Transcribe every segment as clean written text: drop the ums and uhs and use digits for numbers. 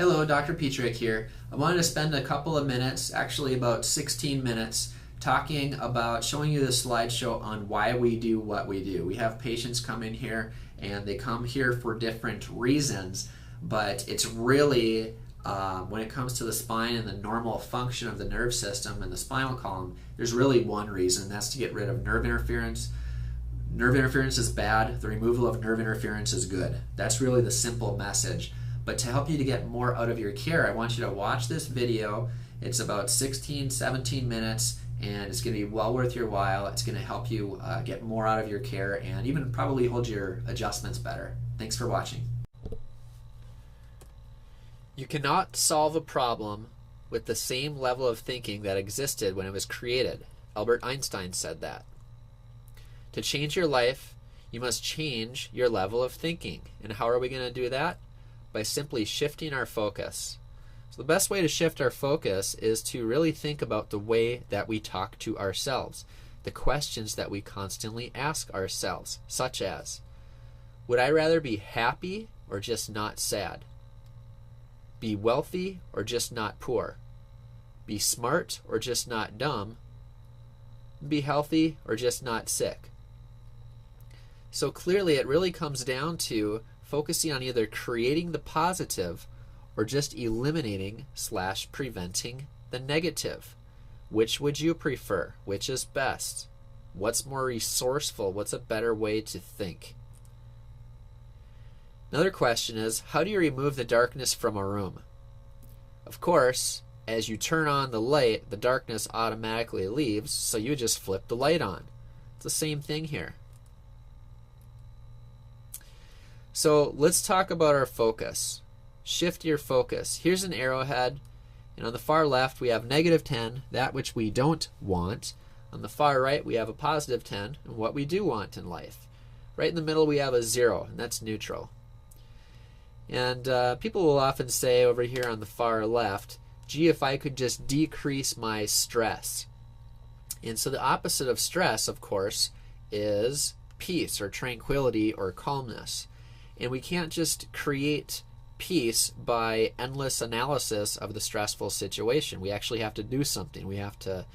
Hello, Dr. Petrick here. I wanted to spend a couple of minutes, actually about 16 minutes, talking about showing you the slideshow on why we do what we do. We have patients come in here and they come here for different reasons, but it's really, when it comes to the spine and the normal function of the nerve system and the spinal column, there's really one reason. That's to get rid of nerve interference. Nerve interference is bad. The removal of nerve interference is good. That's really the simple message. But to help you to get more out of your care, I want you to watch this video. It's about 16, 17 minutes, and it's going to be well worth your while. It's going to help you get more out of your care and even probably hold your adjustments better. Thanks for watching. You cannot solve a problem with the same level of thinking that existed when it was created. Albert Einstein said that. To change your life, you must change your level of thinking. And how are we going to do that? By simply shifting our focus. So the best way to shift our focus is to really think about the way that we talk to ourselves, the questions that we constantly ask ourselves, such as, would I rather be happy or just not sad? Be wealthy or just not poor? Be smart or just not dumb? Be healthy or just not sick? So clearly it really comes down to focusing on either creating the positive or just eliminating / preventing the negative. Which would you prefer? Which is best? What's more resourceful? What's a better way to think? Another question is, how do you remove the darkness from a room? Of course, as you turn on the light, the darkness automatically leaves, so you just flip the light on. It's the same thing here. So let's talk about our focus. Shift your focus. Here's an arrowhead, and on the far left we have -10, that which we don't want. On the far right we have a +10, and what we do want in life. Right in the middle we have a 0, and that's neutral. And people will often say over here on the far left, gee, if I could just decrease my stress. And so the opposite of stress, of course, is peace or tranquility or calmness. And we can't just create peace by endless analysis of the stressful situation. We actually have to do something. We have to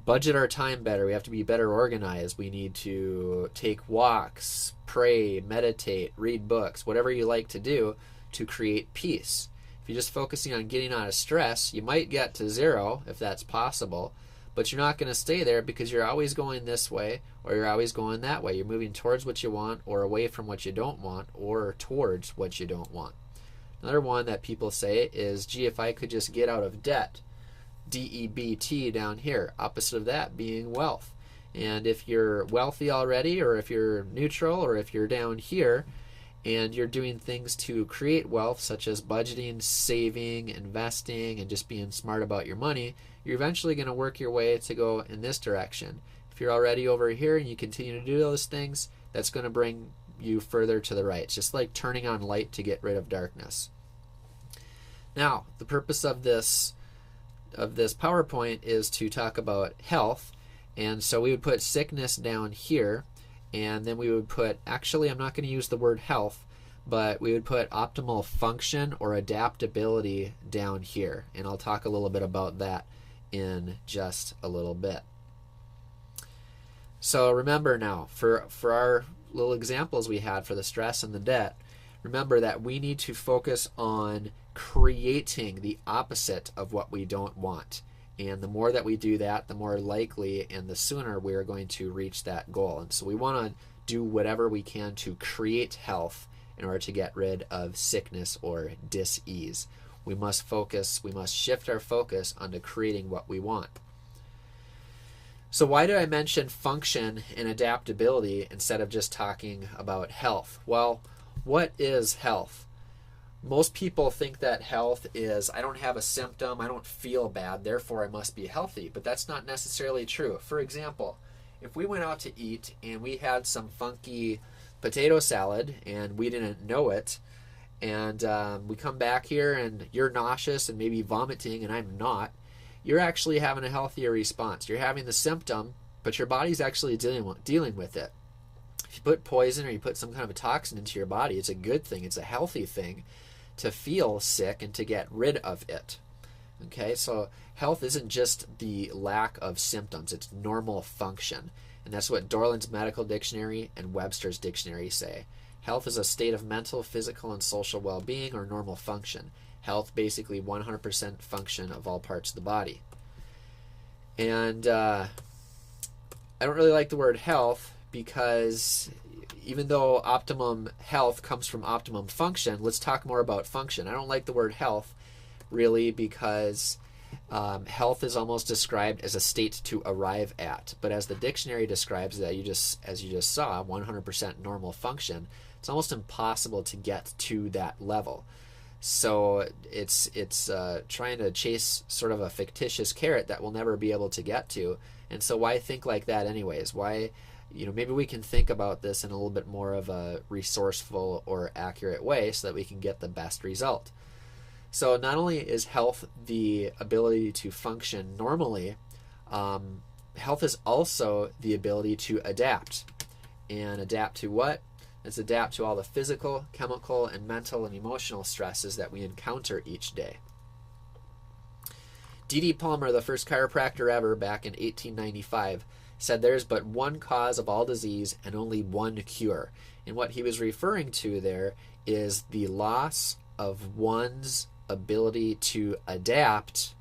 budget our time better. We have to be better organized. We need to take walks, pray, meditate, read books, whatever you like to do to create peace. If you're just focusing on getting out of stress, you might get to 0 if that's possible, but you're not going to stay there because you're always going this way or you're always going that way. You're moving towards what you want or away from what you don't want or towards what you don't want. Another one that people say is, gee, if I could just get out of debt. DEBT down here, opposite of that being wealth. And if you're wealthy already, or if you're neutral, or if you're down here and you're doing things to create wealth such as budgeting, saving, investing, and just being smart about your money, you're eventually going to work your way to go in this direction. If you're already over here and you continue to do those things, that's going to bring you further to the right. It's just like turning on light to get rid of darkness. Now, the purpose of this PowerPoint is to talk about health, and so we would put sickness down here, and then we would put, actually I'm not going to use the word health, but we would put optimal function or adaptability down here, and I'll talk a little bit about that in just a little bit. So remember now, for our little examples we had for the stress and the debt, remember that we need to focus on creating the opposite of what we don't want. And the more that we do that, the more likely and the sooner we are going to reach that goal. And so we want to do whatever we can to create health in order to get rid of sickness or dis-ease. We must focus, we must shift our focus onto creating what we want. So why did I mention function and adaptability instead of just talking about health? Well, what is health? Most people think that health is, I don't have a symptom, I don't feel bad, therefore I must be healthy. But that's not necessarily true. For example, if we went out to eat and we had some funky potato salad and we didn't know it, and we come back here and you're nauseous and maybe vomiting and I'm not, you're actually having a healthier response. You're having the symptom, but your body's actually dealing with it. If you put poison or you put some kind of a toxin into your body, it's a good thing. It's a healthy thing. to feel sick and to get rid of it. Okay, so health isn't just the lack of symptoms, it's normal function. And that's what Dorland's Medical Dictionary and Webster's Dictionary say. Health is a state of mental, physical, and social well-being or normal function. Health, basically 100% function of all parts of the body. And I don't really like the word health because even though optimum health comes from optimum function, let's talk more about function. I don't like the word health really because health is almost described as a state to arrive at. But as the dictionary describes that, as you just saw, 100% normal function, it's almost impossible to get to that level. So it's trying to chase sort of a fictitious carrot that we'll never be able to get to. And so why think like that anyways? Why, maybe we can think about this in a little bit more of a resourceful or accurate way so that we can get the best result. So not only is health the ability to function normally, health is also the ability to adapt. And adapt to what? It's adapt to all the physical, chemical, and mental and emotional stresses that we encounter each day. D.D. Palmer, the first chiropractor ever back in 1895, said there's but one cause of all disease and only one cure. And what he was referring to there is the loss of one's ability to adapt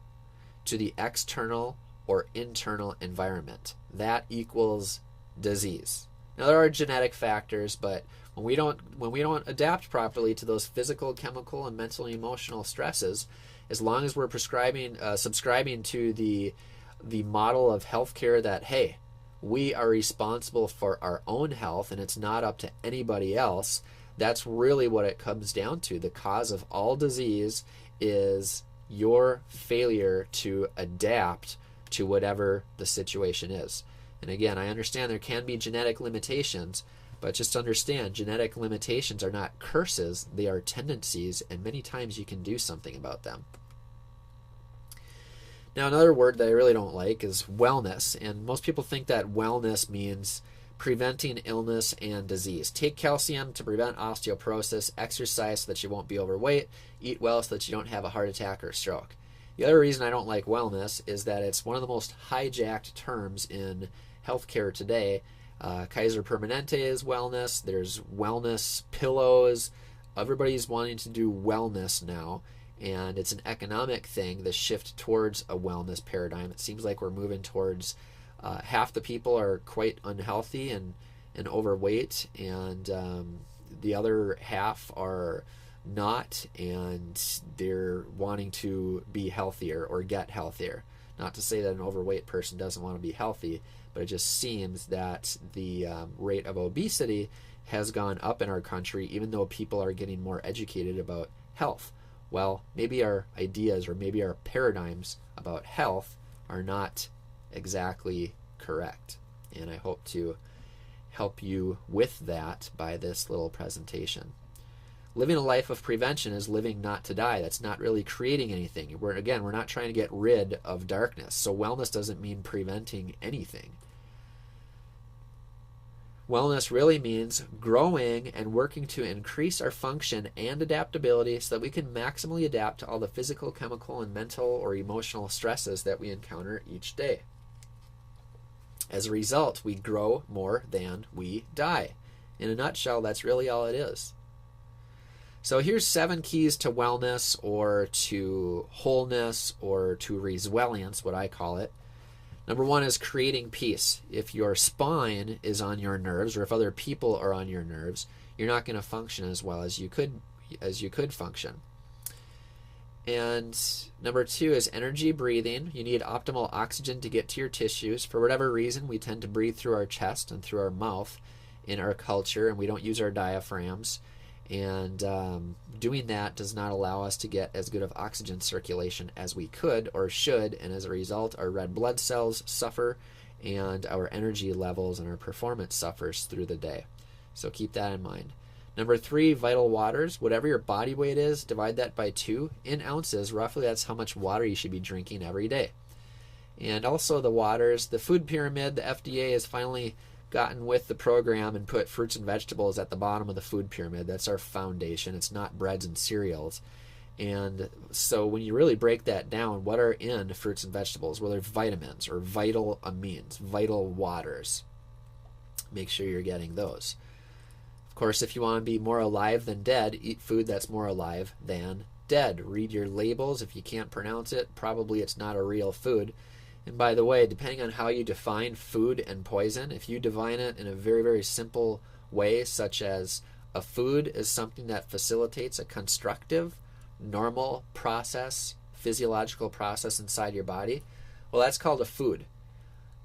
to the external or internal environment. That equals disease. Now there are genetic factors, but when we don't adapt properly to those physical, chemical, and mental and emotional stresses, as long as we're subscribing to the model of healthcare that, hey, we are responsible for our own health and it's not up to anybody else, that's really what it comes down to. The cause of all disease is your failure to adapt to whatever the situation is. And again, I understand there can be genetic limitations, but just understand genetic limitations are not curses, they are tendencies, and many times you can do something about them. Now, another word that I really don't like is wellness, and most people think that wellness means preventing illness and disease. Take calcium to prevent osteoporosis, exercise so that you won't be overweight, eat well so that you don't have a heart attack or stroke. The other reason I don't like wellness is that it's one of the most hijacked terms in healthcare today. Kaiser Permanente is wellness. There's wellness pillows. Everybody's wanting to do wellness now, and it's an economic thing, the shift towards a wellness paradigm. It seems like we're moving towards half the people are quite unhealthy and overweight, and the other half are not, and they're wanting to be healthier or get healthier. Not to say that an overweight person doesn't want to be healthy, but it just seems that the rate of obesity has gone up in our country, even though people are getting more educated about health. Well, maybe our ideas or maybe our paradigms about health are not exactly correct. And I hope to help you with that by this little presentation. Living a life of prevention is living not to die. That's not really creating anything. We're not trying to get rid of darkness. So wellness doesn't mean preventing anything. Wellness really means growing and working to increase our function and adaptability so that we can maximally adapt to all the physical, chemical, and mental or emotional stresses that we encounter each day. As a result, we grow more than we die. In a nutshell, that's really all it is. So here's 7 keys to wellness or to wholeness or to resilience, what I call it. Number 1 is creating peace. If your spine is on your nerves, or if other people are on your nerves, you're not going to function as well as you could function. And number 2 is energy breathing. You need optimal oxygen to get to your tissues. For whatever reason, we tend to breathe through our chest and through our mouth in our culture, and we don't use our diaphragms. And doing that does not allow us to get as good of oxygen circulation as we could or should, and as a result our red blood cells suffer and our energy levels and our performance suffers through the day. So keep that in mind. Number 3, vital waters. Whatever your body weight is, divide that by 2 in ounces. Roughly that's how much water you should be drinking every day. And also the waters, the food pyramid, the FDA has finally gotten with the program and put fruits and vegetables at the bottom of the food pyramid. That's our foundation. It's not breads and cereals. And so when you really break that down, what are in fruits and vegetables? Well, they're vitamins or vital amines, vital waters. Make sure you're getting those. Of course, if you want to be more alive than dead, eat food that's more alive than dead. Read your labels. If you can't pronounce it, probably it's not a real food. And by the way, depending on how you define food and poison, if you define it in a very, very simple way, such as a food is something that facilitates a constructive, normal process, physiological process inside your body, well, that's called a food.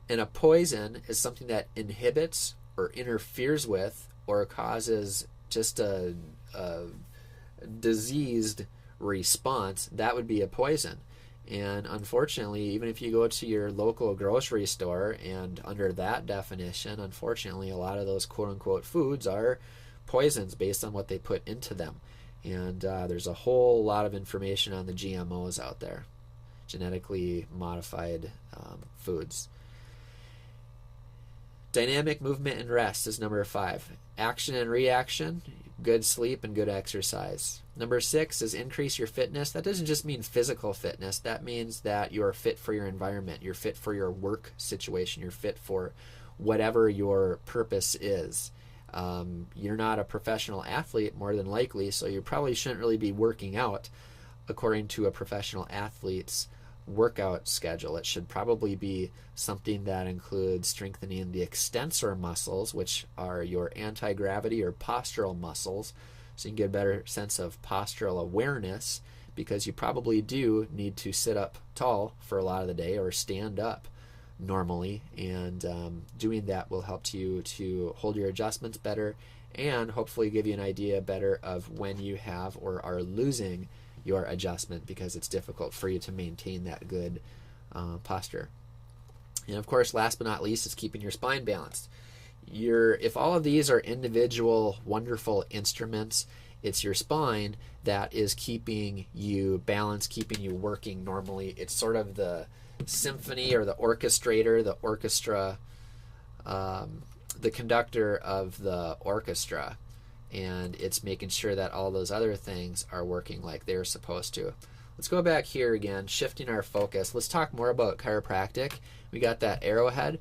And a poison is something that inhibits or interferes with or causes just a diseased response. That would be a poison. And unfortunately, even if you go to your local grocery store, and under that definition, unfortunately, a lot of those quote-unquote foods are poisons based on what they put into them. And there's a whole lot of information on the GMOs out there, genetically modified foods. Dynamic movement and rest is number 5. Action and reaction, good sleep and good exercise. Number 6 is increase your fitness. That doesn't just mean physical fitness. That means that you're fit for your environment. You're fit for your work situation. You're fit for whatever your purpose is. You're not a professional athlete, more than likely, so you probably shouldn't really be working out according to a professional athlete's workout schedule. It should probably be something that includes strengthening the extensor muscles, which are your anti-gravity or postural muscles, so you can get a better sense of postural awareness, because you probably do need to sit up tall for a lot of the day or stand up normally, and doing that will help you to hold your adjustments better and hopefully give you an idea better of when you have or are losing your adjustment, because it's difficult for you to maintain that good posture. And of course, last but not least, is keeping your spine balanced. If all of these are individual wonderful instruments, it's your spine that is keeping you balanced, keeping you working normally. It's sort of the symphony or the orchestrator, the orchestra, the conductor of the orchestra, and it's making sure that all those other things are working like they're supposed to. Let's go back here again, shifting our focus. Let's talk more about chiropractic. We got that arrowhead,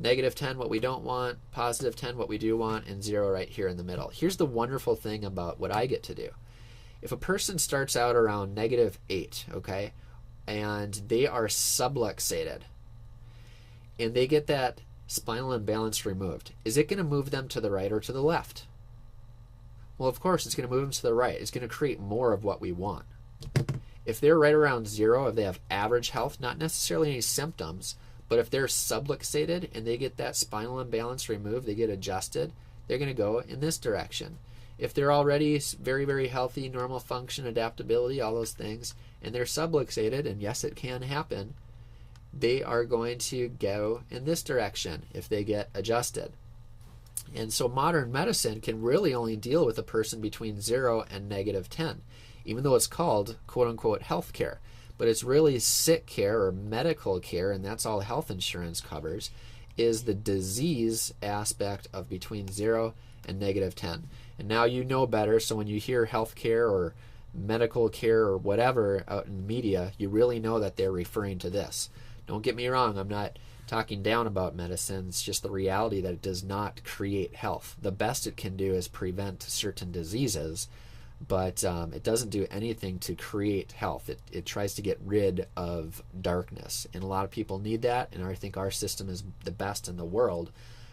-10 what we don't want, +10 what we do want, and 0 right here in the middle. Here's the wonderful thing about what I get to do. If a person starts out around -8, okay, and they are subluxated, and they get that spinal imbalance removed, is it going to move them to the right or to the left? Well, of course, it's going to move them to the right. It's going to create more of what we want. If they're right around 0, if they have average health, not necessarily any symptoms, but if they're subluxated and they get that spinal imbalance removed, they get adjusted, they're going to go in this direction. If they're already very, very healthy, normal function, adaptability, all those things, and they're subluxated, and yes, it can happen, they are going to go in this direction if they get adjusted. And so modern medicine can really only deal with a person between 0 and -10, even though it's called quote-unquote health care. But it's really sick care or medical care, and that's all health insurance covers, is the disease aspect of between 0 and -10. And now you know better, so when you hear health care or medical care or whatever out in the media, you really know that they're referring to this. Don't get me wrong, I'm not talking down about medicine. It's just the reality that it does not create health. The best it can do is prevent certain diseases, but it doesn't do anything to create health. It tries to get rid of darkness, and a lot of people need that, and I think our system is the best in the world.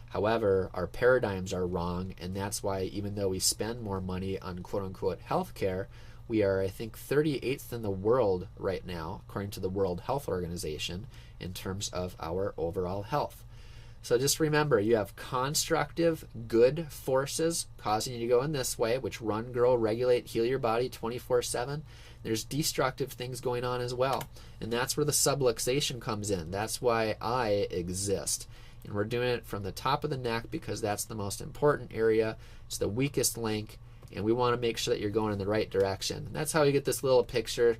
However, our paradigms are wrong, and that's why even though we spend more money on quote-unquote health care, we are, I think, 38th in the world right now, according to the World Health Organization, in terms of our overall health. So just remember, you have constructive, good forces causing you to go in this way, which run, grow, regulate, heal your body 24/7. There's destructive things going on as well, and that's where the subluxation comes in. That's why I exist. And we're doing it from the top of the neck because that's the most important area. It's the weakest link, and we want to make sure that you're going in the right direction. And that's how you get this little picture,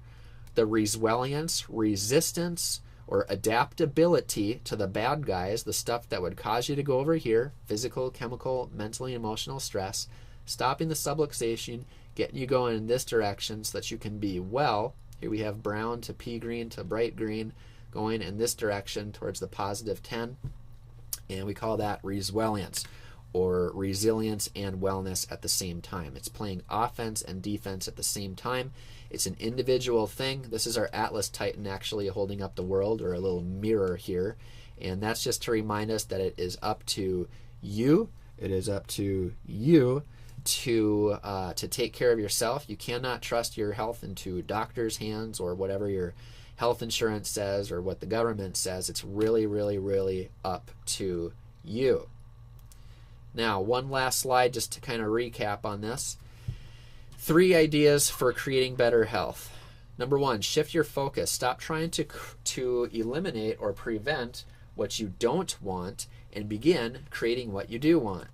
the resilience, resistance, or adaptability to the bad guys, the stuff that would cause you to go over here, physical, chemical, mentally, emotional stress, stopping the subluxation, getting you going in this direction so that you can be well. Here we have brown to pea green to bright green, going in this direction towards the positive 10, and we call that resilience, or resilience and wellness at the same time. It's playing offense and defense at the same time. It's an individual thing. This is our Atlas Titan actually holding up the world, or a little mirror here. And that's just to remind us that it is up to you. It is up to you to take care of yourself. You cannot trust your health into doctors' hands or whatever your health insurance says or what the government says. It's really, really, really up to you. Now, one last slide just to kind of recap on this. 3 ideas for creating better health. Number 1, shift your focus. Stop trying to eliminate or prevent what you don't want and begin creating what you do want.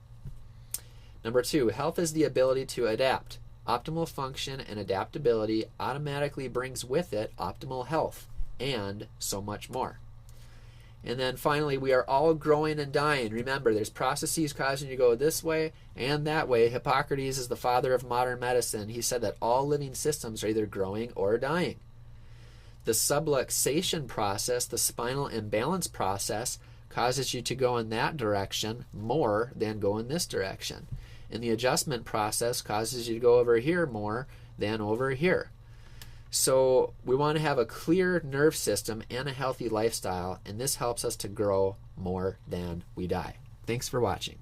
Number 2, health is the ability to adapt. Optimal function and adaptability automatically brings with it optimal health and so much more. And then finally, we are all growing and dying. Remember, there's processes causing you to go this way and that way. Hippocrates is the father of modern medicine. He said that all living systems are either growing or dying. The subluxation process, the spinal imbalance process, causes you to go in that direction more than go in this direction. And the adjustment process causes you to go over here more than over here. So we want to have a clear nerve system and a healthy lifestyle, and this helps us to grow more than we die. Thanks for watching.